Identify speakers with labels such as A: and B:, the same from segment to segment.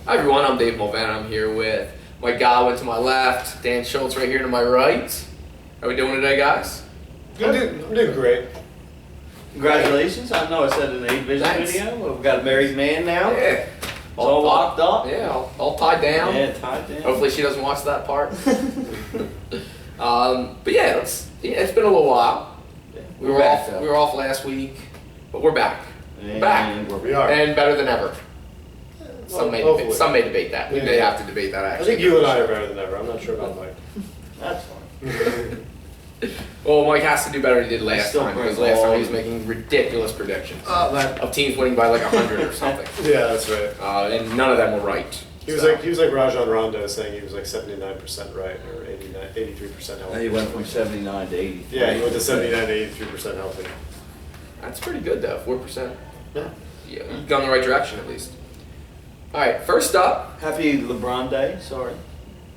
A: Hi everyone, I'm Dave Mulvaney. I'm here with Mike Godwin to my left, Dan Schultz right here to my right. How we doing today, guys?
B: I'm doing great.
C: Congratulations. I know I said in the 8 Vision
A: Thanks.
C: video. We've got a married man now.
A: Yeah.
C: It's all locked up.
A: Yeah, all tied down.
C: Yeah, tied down.
A: Hopefully she doesn't watch that part. But yeah, it's been a little while.
C: Yeah,
A: We were
C: back,
A: off.
C: though.
A: We were off last week, but we're back.
C: And
A: back.
B: We are.
A: And better than ever. Some may
B: hopefully.
A: debate that. We
B: Yeah.
A: may have to debate that
B: I
A: actually.
B: think you and I are better than ever. I'm not sure about Mike.
C: That's fine.
A: Well, Mike has to do better than he did last
C: still
A: time,
C: bring
A: because last time he was
C: all-
A: making ridiculous predictions
B: That,
A: of teams winning by like 100 or something.
B: yeah, that's right.
A: And none of them were right.
B: He was like Rajon Rondo saying he was like 79% right or 83% healthy.
C: He went from 79 to 80.
B: Yeah, he went to 79 to 83% healthy.
A: That's pretty good though, 4%.
B: Yeah.
A: Yeah, you've gone the right direction at least. All right, first up,
C: Happy LeBron Day. Sorry.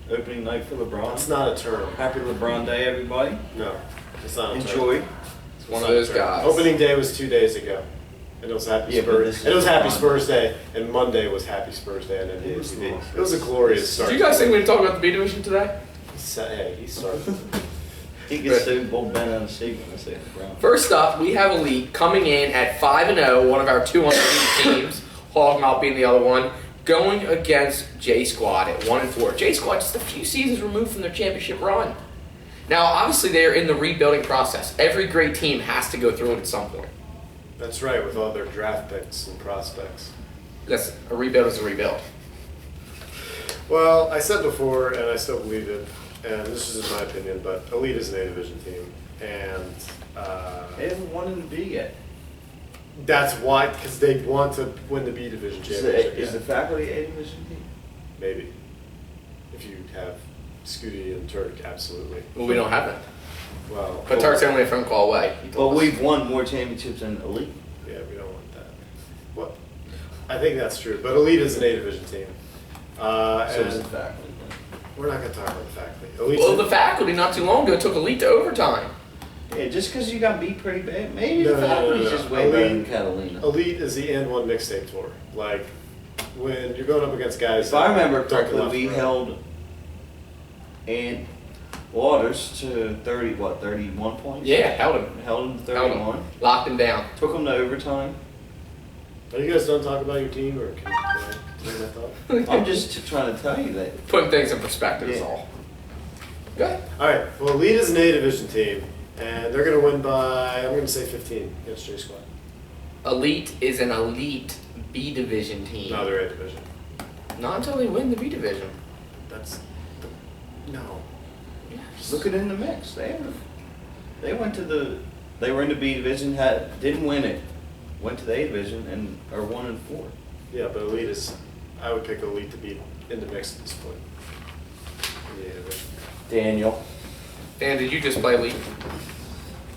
C: Opening night for LeBron.
B: It's not a term.
C: Happy LeBron Day, everybody.
B: No, it's not a term.
C: Enjoy.
A: it's one of those guys.
B: Opening day was 2 days ago. And it was Happy
C: Yeah, but
B: Spurs.
C: this is
B: And it was Happy
C: LeBron.
B: Spurs Day, and Monday was Happy Spurs Day on NBA TV. It was a glorious start.
A: Do you guys think we can talk about the B division today?
B: Hey, he started.
C: He gets so bull bent on the seat when I say LeBron.
A: First up, we have Elite coming in at 5-0, one of our 200 teams, Hogmouth being the other one, going against J Squad at 1-4. J Squad just a few seasons removed from their championship run. Now, obviously, they are in the rebuilding process. Every great team has to go through it at some point.
B: That's right, with all their draft picks and prospects.
A: That's a rebuild is a rebuild.
B: Well, I said before, and I still believe it, and this is just my opinion, but Elite is an A-Division team, and
C: They haven't won in the B yet.
B: that's why, because they want to win the B-Division championship.
C: Is the
B: yeah.
C: faculty A Division team?
B: Maybe. If you have Scooty and Turk, absolutely.
A: Well, we don't have that.
B: Well,
A: But Turk's only a phone call away. He
C: But
A: told us.
C: we've won more championships than Elite.
B: yeah, we don't want that. Well, I think that's true, but Elite is an A-Division team.
C: So is the
B: And
C: faculty.
B: we're not going to talk about the faculty. Elite's
A: Well, the faculty not too long ago took Elite to overtime.
C: Yeah, just because you got beat pretty bad, maybe
B: No,
C: the
B: no, no,
C: faculty's
B: no, no.
C: just way better than
B: Elite-
C: Catalina.
B: Elite is the and one mixtape tour. Like, when you're going up against guys
C: If I remember
B: that don't
C: correctly,
B: left
C: we
B: and right.
C: held and Waters to 31 points.
A: Yeah, held him.
C: Held him to
A: Held him.
C: 31.
A: Locked him down.
C: Took him to overtime.
B: Are you guys done talking about your team, or can I continue my thought?
C: I'm just trying to tell you that.
A: Putting things in perspective is
C: Yeah.
A: all. Go ahead.
B: All right. Well, Elite is an A-Division team, and they're going to win by, I'm going to say 15 against J Squad.
A: Elite is an elite B division team.
B: No, they're A-Division.
A: Not until they win the B division.
B: That's no.
C: Look at it in the mix. They were in the B division, didn't win it. Went to the A division and are 1-4.
B: Yeah, but Elite is. I would pick Elite to be in the mix at this point. In the A-Division.
C: Daniel.
A: Dan, did you just play elite?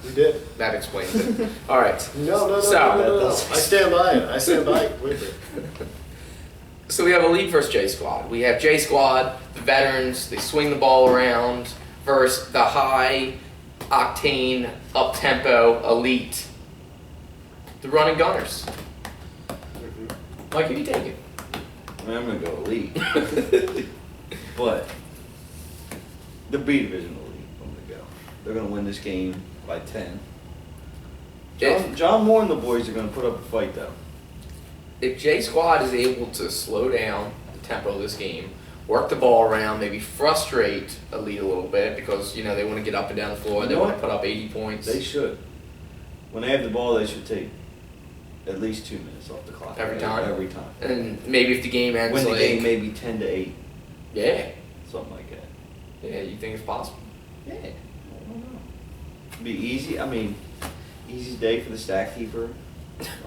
B: We did.
A: That explains it. All right.
B: No.
A: So-
B: I stand by it. I stand by it. Wait for it.
A: So we have Elite versus J Squad. We have J Squad, the veterans, they swing the ball around, versus the high octane, up tempo Elite, the running gunners. Mike, who you taking?
C: I'm going to go Elite. But the B division Elite, I'm going to go. They're going to win this game by 10. John Moore and the boys are going to put up a fight, though.
A: If J Squad is able to slow down the tempo of this game, work the ball around, maybe frustrate Elite a little bit because they want to get up and down the floor,
C: You
A: they
C: know
A: want to
C: what?
A: put up 80 points
C: They should. When they have the ball, they should take at least 2 minutes off the clock.
A: Every time?
C: Every time.
A: and maybe if the game ends
C: Win the
A: like
C: game maybe 10-8,
A: yeah,
C: something like that.
A: yeah, you think it's possible?
C: Yeah. I don't know. Be easy. I mean, easy day for the stack keeper.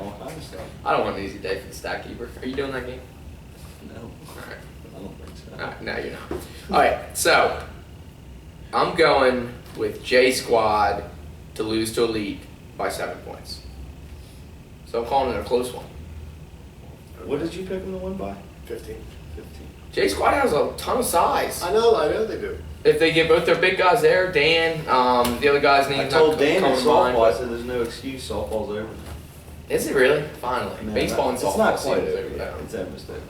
C: All kind of stuff.
A: I don't want an easy day for the stack keeper. Are you doing that game?
C: No,
A: All right.
C: I don't think so.
A: No, you're not. All right, so I'm going with J Squad to lose to Elite by 7 points. So I'm calling it a close one.
C: What did you pick them to win by?
B: 15.
C: 15.
A: J Squad has a ton of size.
B: I know they do.
A: If they get both their big guys there, Dan, the other guy's name
C: I told Dan in
A: coming to mind,
C: softball, I
A: but-
C: said there's no excuse, softball's over.
A: Is it really? Finally.
C: Man,
A: Baseball and
C: it's
A: softball
C: not quite
A: seems
C: over
A: over
C: yet.
A: now.
C: It's almost over.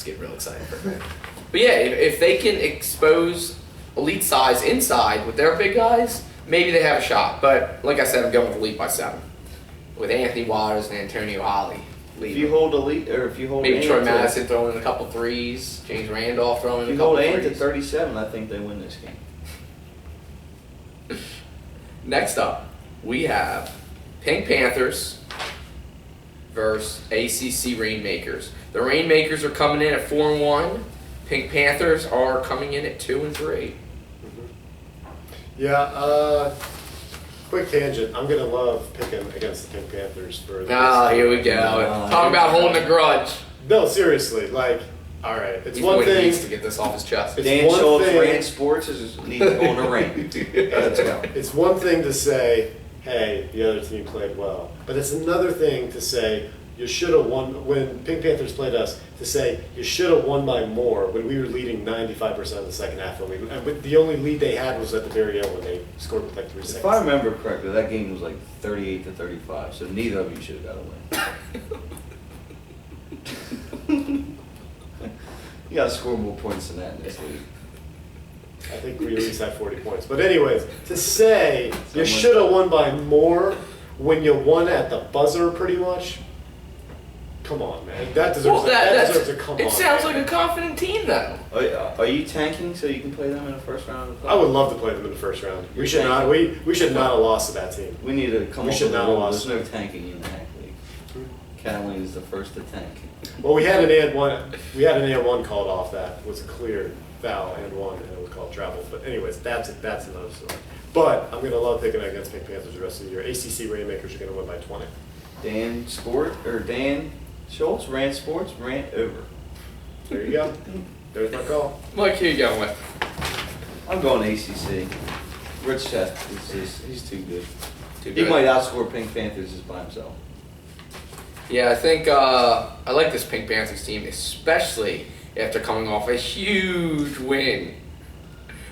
A: getting real excited for a minute. But yeah, if they can expose elite size inside with their big guys, maybe they have a shot. But like I said, I'm going with Elite by 7. With Anthony Waters and Antonio Holly.
C: If you hold Elite, or if you hold
A: Maybe
C: Ant
A: Troy
C: to-
A: Madison throwing in a couple threes, James Randolph throwing
C: If
A: in a
C: you
A: couple
C: hold Ant to
A: threes.
C: 37, I think they win this game.
A: Next up, we have Pink Panthers versus ACC Rainmakers. The Rainmakers are coming in at 4-1. Pink Panthers are coming in at 2-3.
B: Yeah, quick tangent. I'm going to love picking against the Pink Panthers for this.
A: Oh, here we go. Talk about holding a grudge.
B: No, seriously. Like, all right. It's
A: He's
B: one
A: what he
B: thing.
A: needs to get this off his chest.
B: It's
C: Dan
B: one
C: Schultz,
B: thing-
C: Rand Sports, needs to go on the ring. Let's go.
B: It's one thing to say, hey, the other team played well. But it's another thing to say, you should have won, when Pink Panthers played us, to say, you should have won by more when we were leading 95% of the second half. And the only lead they had was at the very end when they scored with like 3 seconds.
C: If I remember correctly, that game was like 38-35, so neither of you should have got a win. You got to score more points than that in this league.
B: I think we at least had 40 points. But anyways, to say you should have won by more when you won at the buzzer pretty much, come on, man. That deserves, that deserves a come on.
A: It sounds
B: man.
A: like a confident team, though.
C: Are you tanking so you can play them in the first round of the
B: I would love to play them in the first round. We should not. We should not have lost to that team.
C: We need to come
B: We
C: up
B: should
C: with a
B: not
C: rule.
B: have
C: There's
B: lost.
C: no tanking in the hack league. Catalina is the first to tank.
B: Well, we had an and one. We had an and one called off. That was a clear foul and one, and it was called travel. But anyways, that's another story. But I'm gonna love picking against Pink Panthers the rest of the year. ACC Rainmakers are gonna win by 20.
C: Dan Schultz, Rand Sports, rant over.
B: There you go. There's my call.
A: Mike, who you going with?
C: I'm going ACC. Rich Chef he's too good.
A: Too
C: He
A: good.
C: might outscore Pink Panthers just by himself.
A: Yeah, I think I like this Pink Panthers team, especially after coming off a huge win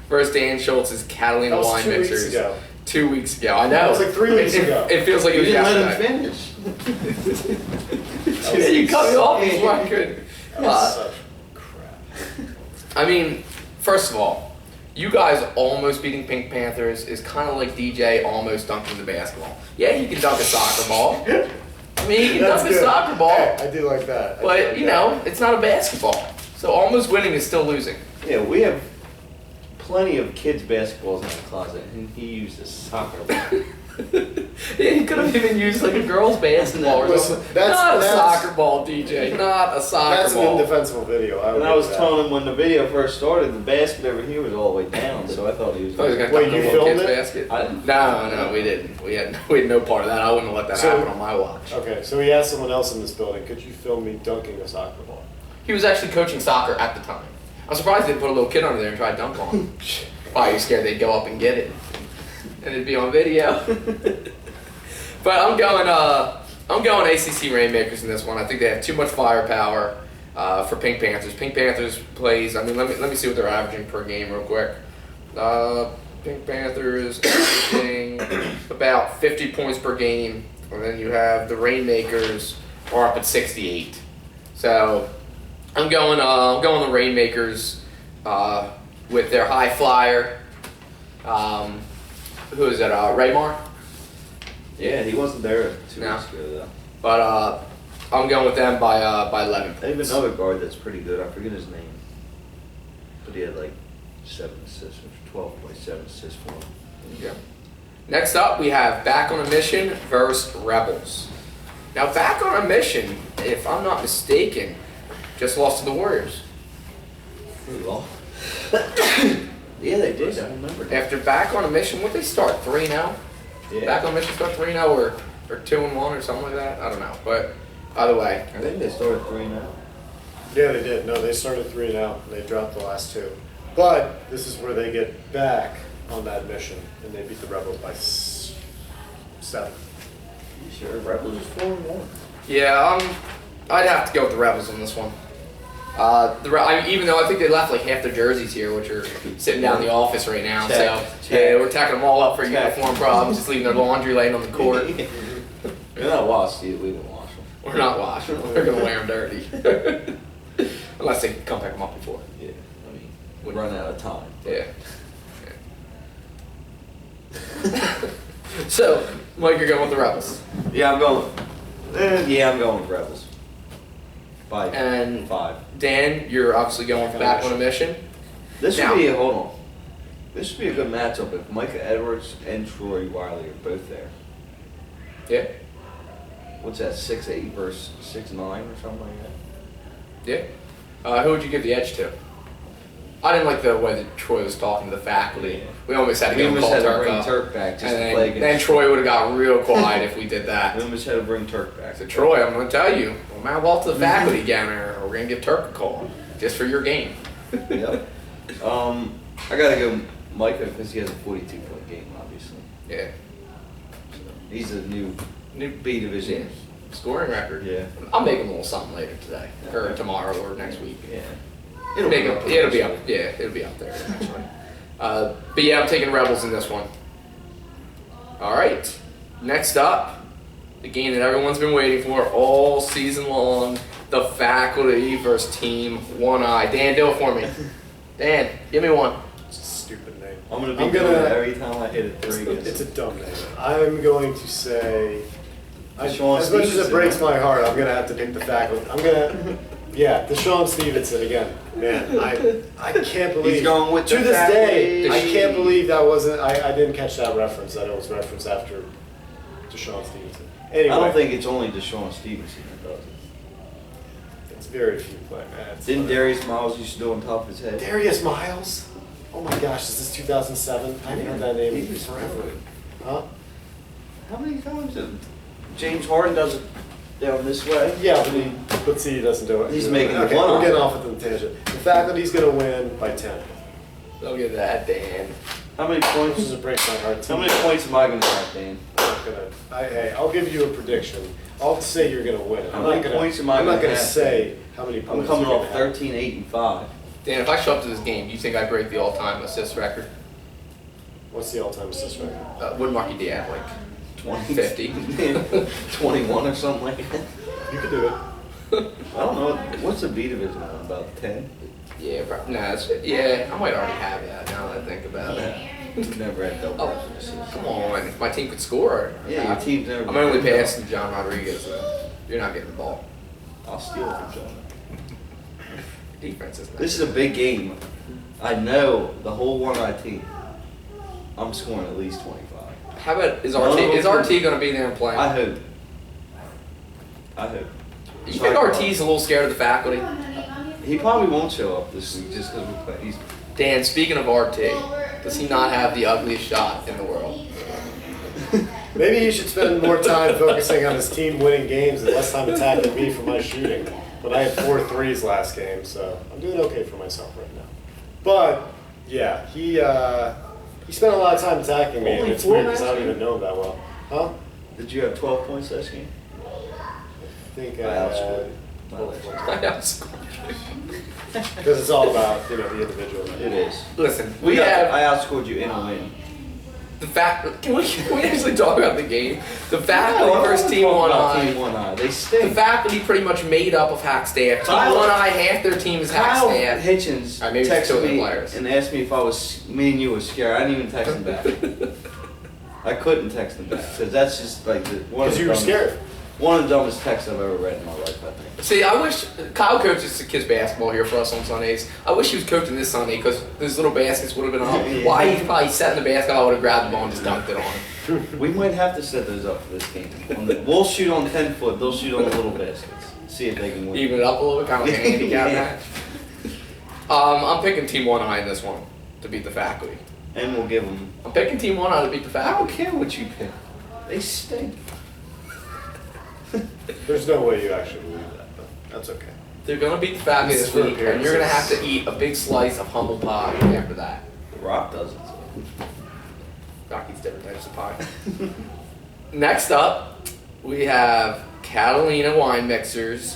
A: versus Dan Schultz's Catalina
B: That was
A: Wine
B: 2 weeks
A: Mixers.
B: ago.
A: 2 weeks ago, I know.
B: That was like 3 weeks ago.
A: It feels like it
C: You
A: was
C: didn't let
A: yesterday.
C: him finish.
A: Yeah, you cut me off before I could.
B: That was such crap.
A: I mean, first of all, you guys almost beating Pink Panthers is kind of like DJ almost dunking the basketball. Yeah, he can dunk a soccer ball. I mean, he can
B: That's
A: dunk a
B: good.
A: soccer ball,
B: Hey, I do like that. I do
A: but
B: like
A: you
B: that.
A: know, it's not a basketball. So almost winning is still losing.
C: Yeah, we have plenty of kids' basketballs in the closet, and he used a soccer ball.
A: Yeah, he could have even used like a girl's basketball or
B: Listen,
A: something.
B: that's-
A: Not a
B: that's-
A: soccer ball, DJ. Not a soccer
B: That's an
A: ball.
B: indefensible video.
C: And I was telling him when the video first started, the basket over here was all the way down, so I thought he was.
A: I thought he was gonna
B: Wait,
A: dunk a
B: you
A: little
B: filmed
A: kid's
B: it?
A: basket.
C: I didn't.
A: No, we didn't. We had no part of that. I wouldn't have let that
B: So-
A: happen on my watch.
B: Okay, so he asked someone else in this building, could you film me dunking a soccer ball?
A: He was actually coaching soccer at the time. I'm surprised they didn't put a little kid under there and try to dunk on him. Why, you scared they'd go up and get it? And it'd be on video. But I'm going ACC Rainmakers in this one. I think they have too much firepower for Pink Panthers. Pink Panthers plays, I mean, let me see what they're averaging per game real quick. Pink Panthers averaging about 50 points per game. And then you have the Rainmakers are up at 68. So I'm going the Rainmakers with their high flyer. Who is that? Raymar.
C: Yeah, he wasn't there 2
A: No.
C: weeks ago though.
A: But I'm going with them by 11
C: They have
A: points.
C: another guard that's pretty good. I forget his name, but he had like 7 assists, or 12 points, 7 assists for him.
A: Yeah. Next up, we have Back on a Mission versus Rebels. Now, Back on a Mission, if I'm not mistaken, just lost to the Warriors.
C: Pretty well. Yeah, they did. I remember. that.
A: After Back on a Mission, what they start 3-0?
C: Yeah.
A: Back on a Mission start 3-0 or 2-1 or something like that. I don't know, but either way,
C: I think they started 3-0.
B: Yeah, they did. No, they started 3 and out. They dropped the last 2. But this is where they get back on that mission, and they beat the Rebels by 7.
C: You sure? Rebels is 4-1.
A: yeah, I'd have to go with the Rebels on this one. Even though I think they left like half their jerseys here, which are sitting down in the office right now.
C: Check.
A: So yeah, we're tacking them all up for
C: Check.
A: uniform problems, just leaving their laundry laying on the court.
C: They're not washed, we didn't wash them.
A: We're not washing them. We're gonna wear them dirty. Unless they come pick them up before.
C: Yeah, I mean, we run out of time.
A: Yeah. So, Mike, you're going with the Rebels.
C: Yeah, I'm going. I'm going with Rebels. By
A: And
C: 5.
A: Dan, you're obviously going back on a mission.
C: This
A: Now-
C: would be hold on. This would be a good matchup if Micah Edwards and Troy Wiley are both there.
A: Yeah.
C: What's that? 6'8" versus 6'9" or something like that.
A: Yeah. Who would you give the edge to? I didn't like the way that Troy was talking to the faculty. We almost had to
C: We
A: get him
C: almost
A: called
C: had to
A: Turk
C: bring
A: up.
C: Turk back just
A: And
C: to play
A: then
C: against.
A: Troy would have got real quiet if we did that.
C: We almost had to bring Turk back.
A: So Troy, I'm going to tell you, we'll mount off to the faculty again, or we're going to give Turk a call just for your game.
C: Yep. I gotta go Micah because he has a 42-point game, obviously.
A: Yeah.
C: So he's a new B division.
A: Scoring record.
C: Yeah.
A: I'll make him a little something later today, or tomorrow, or next week.
C: Yeah.
A: It'll be up there eventually. But yeah, I'm taking Rebels in this one. All right. Next up, the game that everyone's been waiting for all season long: the faculty versus Team One Eye. Dan, do it for me. Dan, give me one.
B: It's a stupid name.
C: I'm gonna
B: I'm
C: be doing
B: gonna-
C: it every time I hit a 3.
B: It's a dumb name. I'm going to say,
C: Deshaun
B: as much as it
C: Stevenson.
B: breaks my heart, I'm going to have to pick the faculty. Deshaun Stevenson again. Man, I can't believe.
C: He's going with
B: to
C: the
B: this day, I
C: faculty.
B: can't believe that wasn't. I didn't catch that reference. That it was referenced after Deshaun Stevenson. Anyway,
C: I don't think it's only Deshaun Stevenson that does it.
B: it's very few players.
C: Didn't Darius Miles used to do on top of his head?
B: Darius Miles? Oh my gosh, is this 2007? I haven't heard that name
C: He was
B: forever. Huh?
C: How many times did James Harden does it down this way?
B: Yeah, but see, he doesn't do it.
C: He's making
B: okay,
C: the one
B: we're
C: off.
B: getting off at the tangent. The faculty's going to win by 10.
A: Look at that, Dan.
C: How many
B: This
C: points?
B: is a break my heart.
C: How many points am I gonna have, Dan?
B: Hey, I'll give you a prediction. I'll say you're going to win.
C: How many points am I
B: I'm not
C: gonna
B: going to
C: have?
B: say how many points.
C: I'm coming
B: you're
C: off
B: gonna have.
C: 13, 8, and 5.
A: Dan, if I show up to this game, do you think I break the all-time assist record?
B: What's the all-time assist record?
A: What mark you do you have, like
C: 20,
A: 50?
C: 21 or something like that.
B: You could do it.
C: I don't know. What's the B division on? About 10?
A: Yeah, yeah, I might already have that now that I think about it.
C: Never had double.
A: Oh, come on. If my team could score,
C: Yeah, your team's never.
A: I'm only passing John Rodriguez, so you're not getting the ball.
C: I'll steal it from John.
A: Defense is not.
C: This is a big game. I know the whole one-eye team. I'm scoring at least 25.
A: How about, is RT going to be there and playing?
C: I hope. I hope.
A: You think RT's a little scared of the faculty?
C: He probably won't show up this week just because we play. He's
A: Dan, speaking of RT, does he not have the ugliest shot in the world?
B: Maybe he should spend more time focusing on his team winning games and less time attacking me for my shooting. But I had 4 threes last game, so I'm doing okay for myself right now. But yeah, he spent a lot of time attacking me, and
C: Only
B: it's
C: 4
B: weird because I
C: last
B: don't even
C: game?
B: know him that well. Huh?
C: Did you have 12 points last game?
B: I think
C: I outscored.
B: because it's all about the individual.
C: It is.
A: Listen,
C: I
A: have
C: outscored you in a win.
A: the fact. Can we actually talk about the game? The faculty versus Team One
C: Team
A: Eye.
C: One Eye. They
A: The
C: stink.
A: faculty pretty much made up of hack staff. Team
C: Kyle-
A: One Eye, half their team is hack
C: Kyle
A: staff.
C: Hitchens
A: Alright, maybe it's two
C: texted
A: of the
C: me
A: players.
C: and asked me if I was, me and you were scared. I didn't even text him back. I couldn't text him back because that's just like one of
B: Because
C: the
B: you were
C: dumbest-
B: scared.
C: One of the dumbest texts I've ever read in my life, I think.
A: See, I wish Kyle coaches the kids basketball here for us on Sundays. I wish he was coaching this Sunday because those little baskets would have been up.
C: Yeah.
A: Why he's probably sat in the basket, I would have grabbed the ball and just dunked it on him.
C: We might have to set those up for this game. We'll shoot on 10 foot. They'll shoot on the little baskets. See if they can win.
A: Even it up a little bit, kind of like a handicap
C: Yeah.
A: match. I'm picking Team One Eye in this one to beat the faculty.
C: And we'll give them.
A: I'm picking Team One Eye to beat the
C: I don't
A: faculty.
C: care what you pick. They stink.
B: There's no way you actually believe that, but that's okay.
A: They're gonna beat the faculty
B: This
A: this
B: is for
A: week, and you're gonna have
B: appearances.
A: to eat a big slice of humble pie after that.
C: The Rock does it.
A: Rock eats different types of pie. Next up, we have Catalina Wine Mixers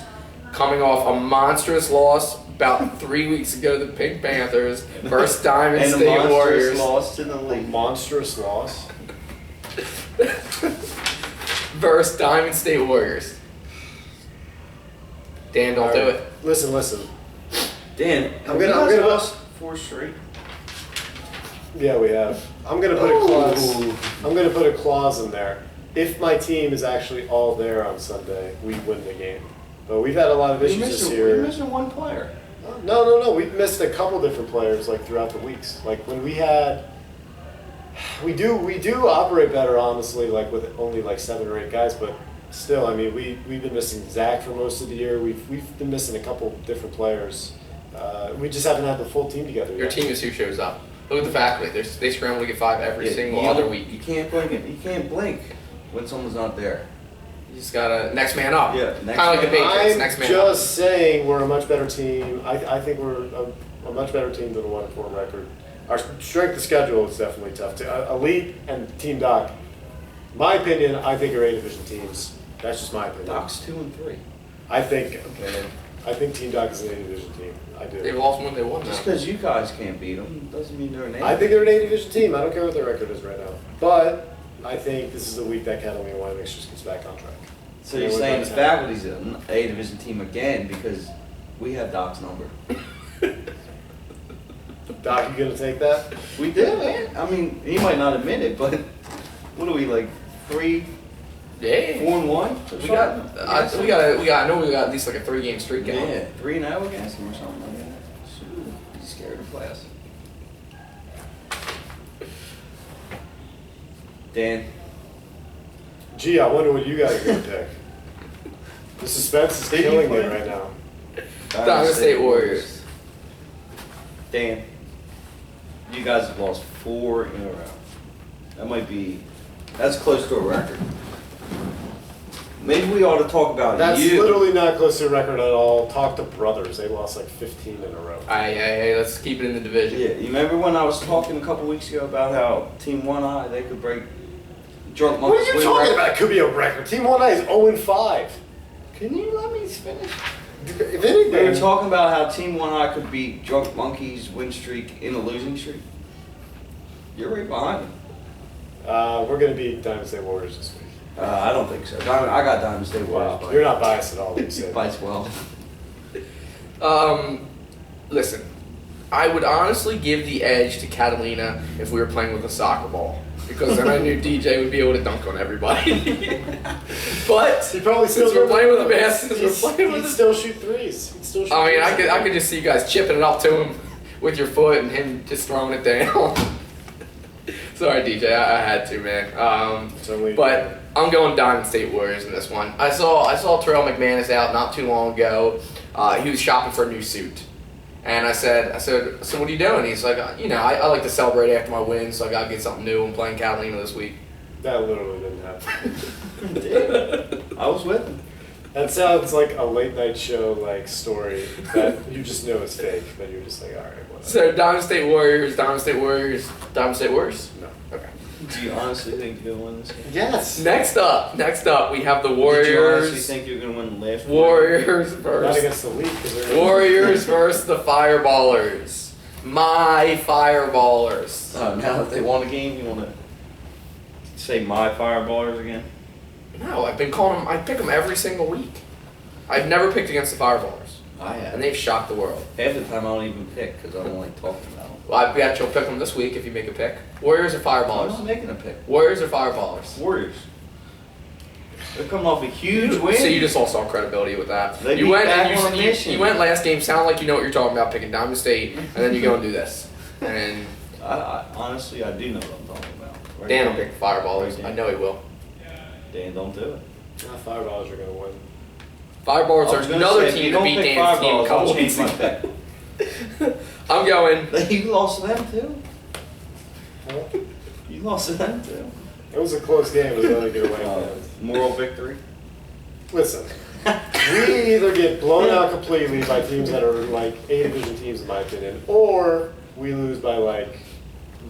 A: coming off a monstrous loss about 3 weeks ago to the Pink Panthers versus Diamond
C: And the
A: State
C: Monsters
A: Warriors.
C: lost to the
B: A
C: league.
B: monstrous loss.
A: Versus Diamond State Warriors. Dan, don't do it.
B: Listen.
C: Dan,
B: I'm gonna
C: lost 4 straight.
B: Yeah, we have. I'm gonna put a clause. I'm gonna put a clause in there. If my team is actually all there on Sunday, we win the game. But we've had a lot of issues this year.
C: You're missing one player.
B: No. We've missed a couple different players like throughout the weeks. Like when we do operate better honestly, like with only like 7 or 8 guys. But still, I mean, we've been missing Zach for most of the year. We've been missing a couple different players. We just haven't had the full team together
A: Your
B: yet.
A: team is who shows up. Look at the faculty. They scramble to get 5 every
C: Yeah,
A: single
C: you
A: other
C: don't-
A: week.
C: You can't blink it. You can't blink when someone's not there.
A: You just gotta next man up.
C: Yeah,
A: Kind
C: next
A: of like the
C: man up.
A: Patriots.
B: I'm
A: Next man
B: just saying we're a much better team. I think we're a much better team than a 1-4 record. Our strength of schedule is definitely tough. Elite and Team Doc, my opinion, I think are A division teams. That's just my opinion.
C: Doc's 2 and 3.
B: I think Team Doc is an A division team. I
A: up. They've
B: do.
A: lost one. They won
C: Just
A: now.
C: because you guys can't beat them doesn't mean they're an A.
B: I think they're an A division team. I don't care what their record is right now. But I think this is the week that Catalina Winemakers just gets back on track.
C: So you're saying the faculty's an A division team again because we have Doc's number.
B: Doc, you gonna take that?
C: We did, man. I mean, he might not admit it, but what are we like 3,
A: Yeah.
C: 4-1?
A: We got. I know we got at least like a 3-game streak going.
C: Yeah, 3-0 against him or something like that. Shoot, he's scared to play us. Dan,
B: Gee, I wonder what you guys are gonna pick. The suspense is
C: Did you
B: killing me
C: play?
B: right now.
A: Diamond State Warriors.
C: Dan, you guys have lost 4 in a row. That's close to a record. Maybe we ought to talk about
B: That's
C: you.
B: literally not close to a record at all. Talk to Brothers. They lost like 15 in a row.
A: Hey, let's keep it in the division.
C: Yeah, you remember when I was talking a couple weeks ago about how Team 1I, they could break Drunk
B: What
C: Monkeys
B: are you
C: win
B: talking
C: record?
B: about? It could be a record. Team 1I is 0-5.
C: Can you let me finish?
B: If
C: We were
B: anything,
C: talking about how Team 1I could beat Drunk Monkeys win streak in a losing streak. You're right behind them.
B: we're going to beat Diamond State Warriors this week.
C: I don't think so. I got Diamond State Warriors.
B: Wow. You're not biased at all, you said.
C: Bites well.
A: Listen, I would honestly give the edge to Catalina if we were playing with a soccer ball. Because then I knew DJ would be able to dunk on everybody. But
B: He probably
A: since
B: still
A: we're playing with a basket, we're playing with
B: He'd
A: a...
B: still shoot threes. He'd still shoot
A: I mean,
B: threes.
A: I could just see you guys chipping it up to him with your foot and him just throwing it down. Sorry, DJ, I had to, man.
B: Certainly-
A: But I'm going Diamond State Warriors in this one. I saw Terrell McManus out not too long ago. He was shopping for a new suit. And I said, so what are you doing? He's like, I like to celebrate after my win, so I got to get something new. I'm playing Catalina this week.
B: That literally didn't happen.
C: I was with him.
B: That sounds like a late night show like story that you just know is fake, but you're just like, all right, whatever.
A: So Diamond State Warriors, Diamond State Warriors, Diamond State Warriors?
B: No.
A: Okay.
C: Do you honestly think you're going to win this game?
B: Yes.
A: Next up, we have the
C: Did you honestly
A: Warriors.
C: think you're going to win the last one?
A: Warriors
B: Not
A: versus
B: against the league because they're
A: Warriors versus the Fireballers. My Fireballers.
C: Now that they won a game, you want to say my Fireballers again?
A: No, I've been calling them. I pick them every single week. I've never picked against the Fireballers,
C: I have.
A: and they've shocked the world.
C: Half the time I don't even pick because I don't like talking about them.
A: Well, I bet you'll pick them this week if you make a pick. Warriors or
C: I'm not
A: Fireballers?
C: making a pick.
A: Warriors or Fireballers?
C: Warriors. They're coming off a huge win.
A: So you just lost all credibility with that.
C: They
A: you
C: beat
A: went
C: back
A: and
C: on a mission.
A: you went last game. Sound like you know what you're talking about, picking Diamond State, and then you go and do this. And
C: I honestly, I do know what I'm talking about. Right
A: Dan
C: now.
A: will pick Fireballers. I know he will.
C: Dan, don't do it.
B: Fireballers are going to win.
A: Fireballers
C: I was
A: are
C: gonna
A: another
C: say, if
A: team
C: you
A: to
C: don't
A: beat
C: pick
A: Dan's team a
C: Fireballs,
A: couple
C: I'll change
A: weeks
C: my
A: ago.
C: pick.
A: I'm going.
C: You lost to them too. You lost to them too.
B: It was a close game. It was only good away.
C: Moral victory.
B: Listen, we either get blown out completely by teams that are like A division teams, in my opinion, or we lose by like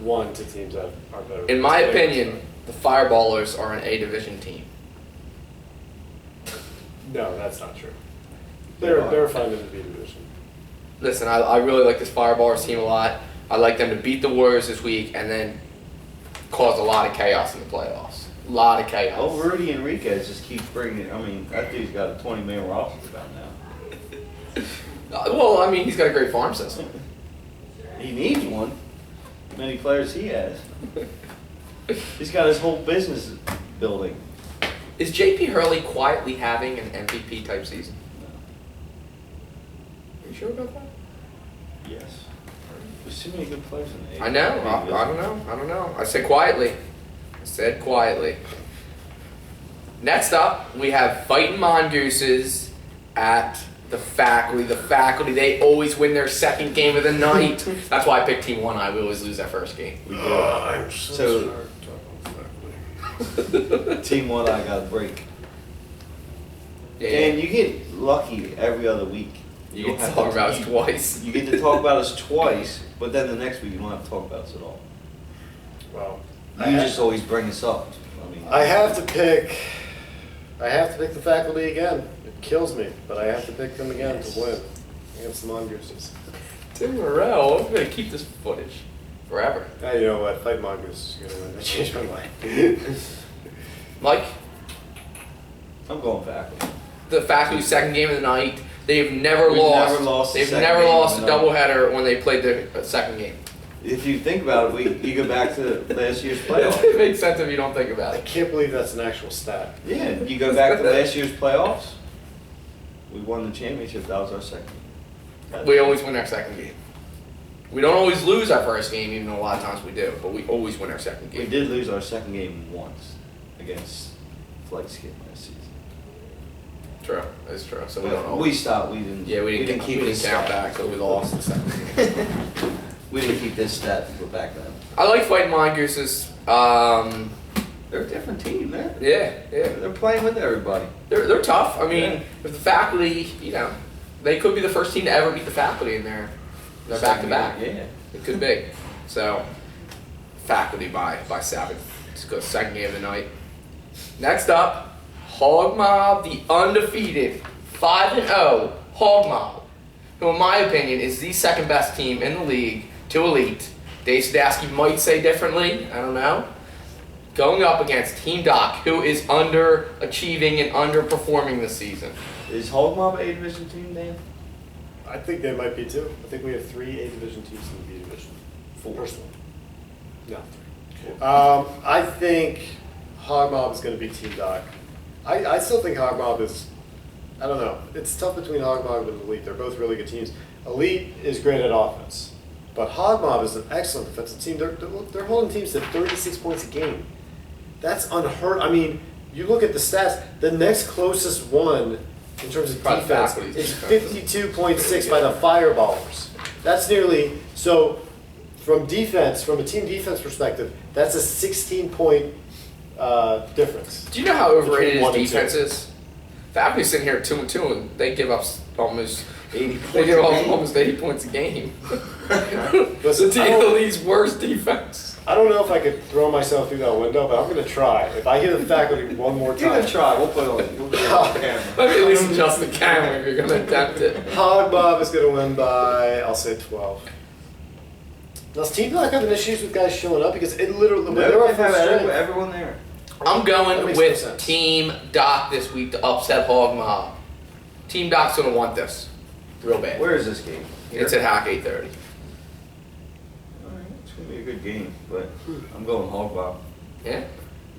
B: 1 to teams that are better.
A: In my opinion, the Fireballers are an A division team.
B: No, that's not true. They're fine in the B division.
A: Listen, I really like this Fireballers team a lot. I like them to beat the Warriors this week and then cause a lot of chaos in the playoffs. A lot of chaos.
C: Oh, Rudy Enriquez just keeps bringing it. I mean, that dude's got a 20-man roster about now.
A: Well, I mean, he's got a great farm system.
C: He needs one. Many players he has. He's got his whole business building.
A: Is JP Hurley quietly having an MVP type season? Are you sure about that?
C: Yes. There's too many good players in the
A: I know. I don't know. I said quietly. Next up, we have Fighting Mongooses at the faculty. The faculty, they always win their second game of the night. That's why I picked Team 1I. We always lose that first game.
C: We do.
B: I'm
C: So-
B: sorry.
C: Team 1 I got a break.
A: Yeah,
C: And you get lucky every other week.
A: you
C: don't
A: get to
C: have
A: talk about us twice.
C: You get to talk about us twice, but then the next week you don't have to talk about us at all.
B: Well,
C: You just always bring us up. I mean,
B: I have to pick the faculty again. It kills me, but I have to pick them again to win against the Mongooses.
A: Tim Morrell, I'm going to keep this footage forever.
B: You know what? Fight Mongoose is gonna win. I changed my mind.
A: Mike,
C: I'm going faculty.
A: the faculty's second game of the night. They've never
C: We've
A: lost.
C: never lost the
A: They've
C: second
A: never
C: game
A: lost
C: of
A: a
C: the night.
A: doubleheader when they played the second game.
C: If you think about it, you go back to last year's playoffs.
A: It makes sense if you don't think about
B: I
A: it.
B: can't believe that's an actual stat.
C: Yeah, you go back to last year's playoffs. We won the championship. That was our second.
A: We always win our second game. We don't always lose our first game, even though a lot of times we do, but we always win our second
C: We
A: game.
C: did lose our second game once against Flight Skip last season.
A: True, that's true. So we
C: But
A: don't always.
C: we stopped. We didn't.
A: Yeah, we didn't
C: keep this
A: count
C: stat.
A: back, so we lost the second game.
C: We didn't keep this stat for back then.
A: I like Fighting Mongooses.
C: They're a different team, man.
A: Yeah.
C: They're playing with everybody.
A: They're tough. I mean,
C: Yeah.
A: if the faculty, they could be the first team to ever beat the faculty in their back to back.
C: Yeah.
A: It could be. So, faculty by 7. Let's go second game of the night. Next up, Hog Mob, the undefeated 5-0 Hog Mob, who in my opinion is the second best team in the league to Elite. Dave Sadowski might say differently, I don't know. Going up against Team Doc, who is underachieving and underperforming this season.
C: Is Hog Mob a division team, Dan?
B: I think they might be too. I think we have 3 A division teams in the B division.
C: 4.
B: Personally. No, 3. I think Hog Mob is going to be Team Doc. I still think Hog Mob is, I don't know. It's tough between Hog Mob and Elite. They're both really good teams. Elite is great at offense, but Hog Mob is an excellent defensive team. They're holding teams to 36 points a game. That's unheard. I mean, you look at the stats. The next closest one in terms of
A: Probably
B: defense
A: faculty's
B: is
A: defense.
B: 52.6 by the Fireballers. That's nearly so. From defense, from a team defense perspective, that's a 16-point difference.
A: Do you know how overrated
B: Between 1
A: his
B: and 2.
A: defense is? Faculty's sitting here at 2-2, and they give up almost
C: 80
A: They give
C: points a game.
A: almost 80 points a game.
B: Listen,
A: the team in the league's worst defense.
B: I don't know if I could throw myself through that window, but I'm going to try. If I hear the faculty one more
C: Give it
B: time,
C: a try. We'll put it on. We'll put it on camera.
A: Let me at least adjust the camera if you're going to attempt it.
B: Hog Mob is going to win by, I'll say 12. Does Team Doc have issues with guys showing up? Because it literally, when they're
C: They
B: up
C: have
B: full strength,
C: everyone there.
A: I'm
B: That
A: going
B: makes no
A: with
B: sense.
A: Team Doc this week to upset Hog Mob. Team Doc's going to want this real bad.
C: Where is this game?
A: It's at Hack 8:30.
C: Alright, it's gonna be a good game, but I'm going Hog Mob.
A: Yeah?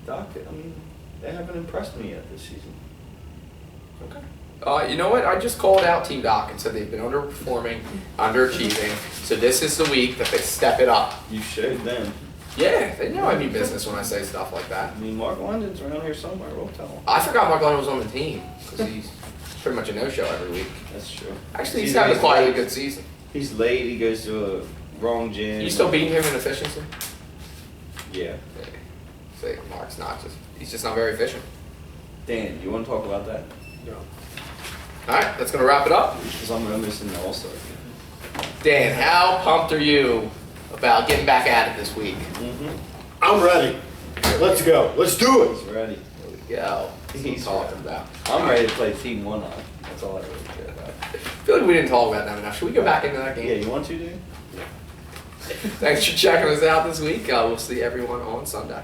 C: Doc, I mean, they haven't impressed me yet this season.
A: Okay. You know what? I just called out Team Doc and said they've been underperforming, underachieving. So this is the week that they step it up.
C: You should then.
A: Yeah, they know I mean business when I say stuff like that.
C: I mean, Mark London's around here somewhere. We'll tell him.
A: I forgot Mark London was on the team because he's pretty much a no-show every week.
C: That's true.
A: Actually, he's
C: Either
A: having a quietly
C: late-
A: good season.
C: He's late. He goes to a wrong gym.
A: You still beating him in efficiency?
C: Yeah.
A: Yeah. Say Mark's not just, he's just not very efficient.
C: Dan, you want to talk about that?
B: no.
A: All right, that's going to wrap it up.
C: Because I'm gonna miss an All-Star.
A: Dan, how pumped are you about getting back at it this week?
C: Mm-hmm.
B: I'm ready. Let's go. Let's do it.
C: He's ready.
A: Here we go. That's what I'm
C: He's
A: talking
C: ready.
A: about.
C: I'm ready to play Team 1-on. That's all I really care about.
A: I feel like we didn't talk about that enough. Should we go back into that
C: Yeah,
A: game?
C: you want to, dude?
A: Thanks for checking us out this week. We'll see everyone on Sunday.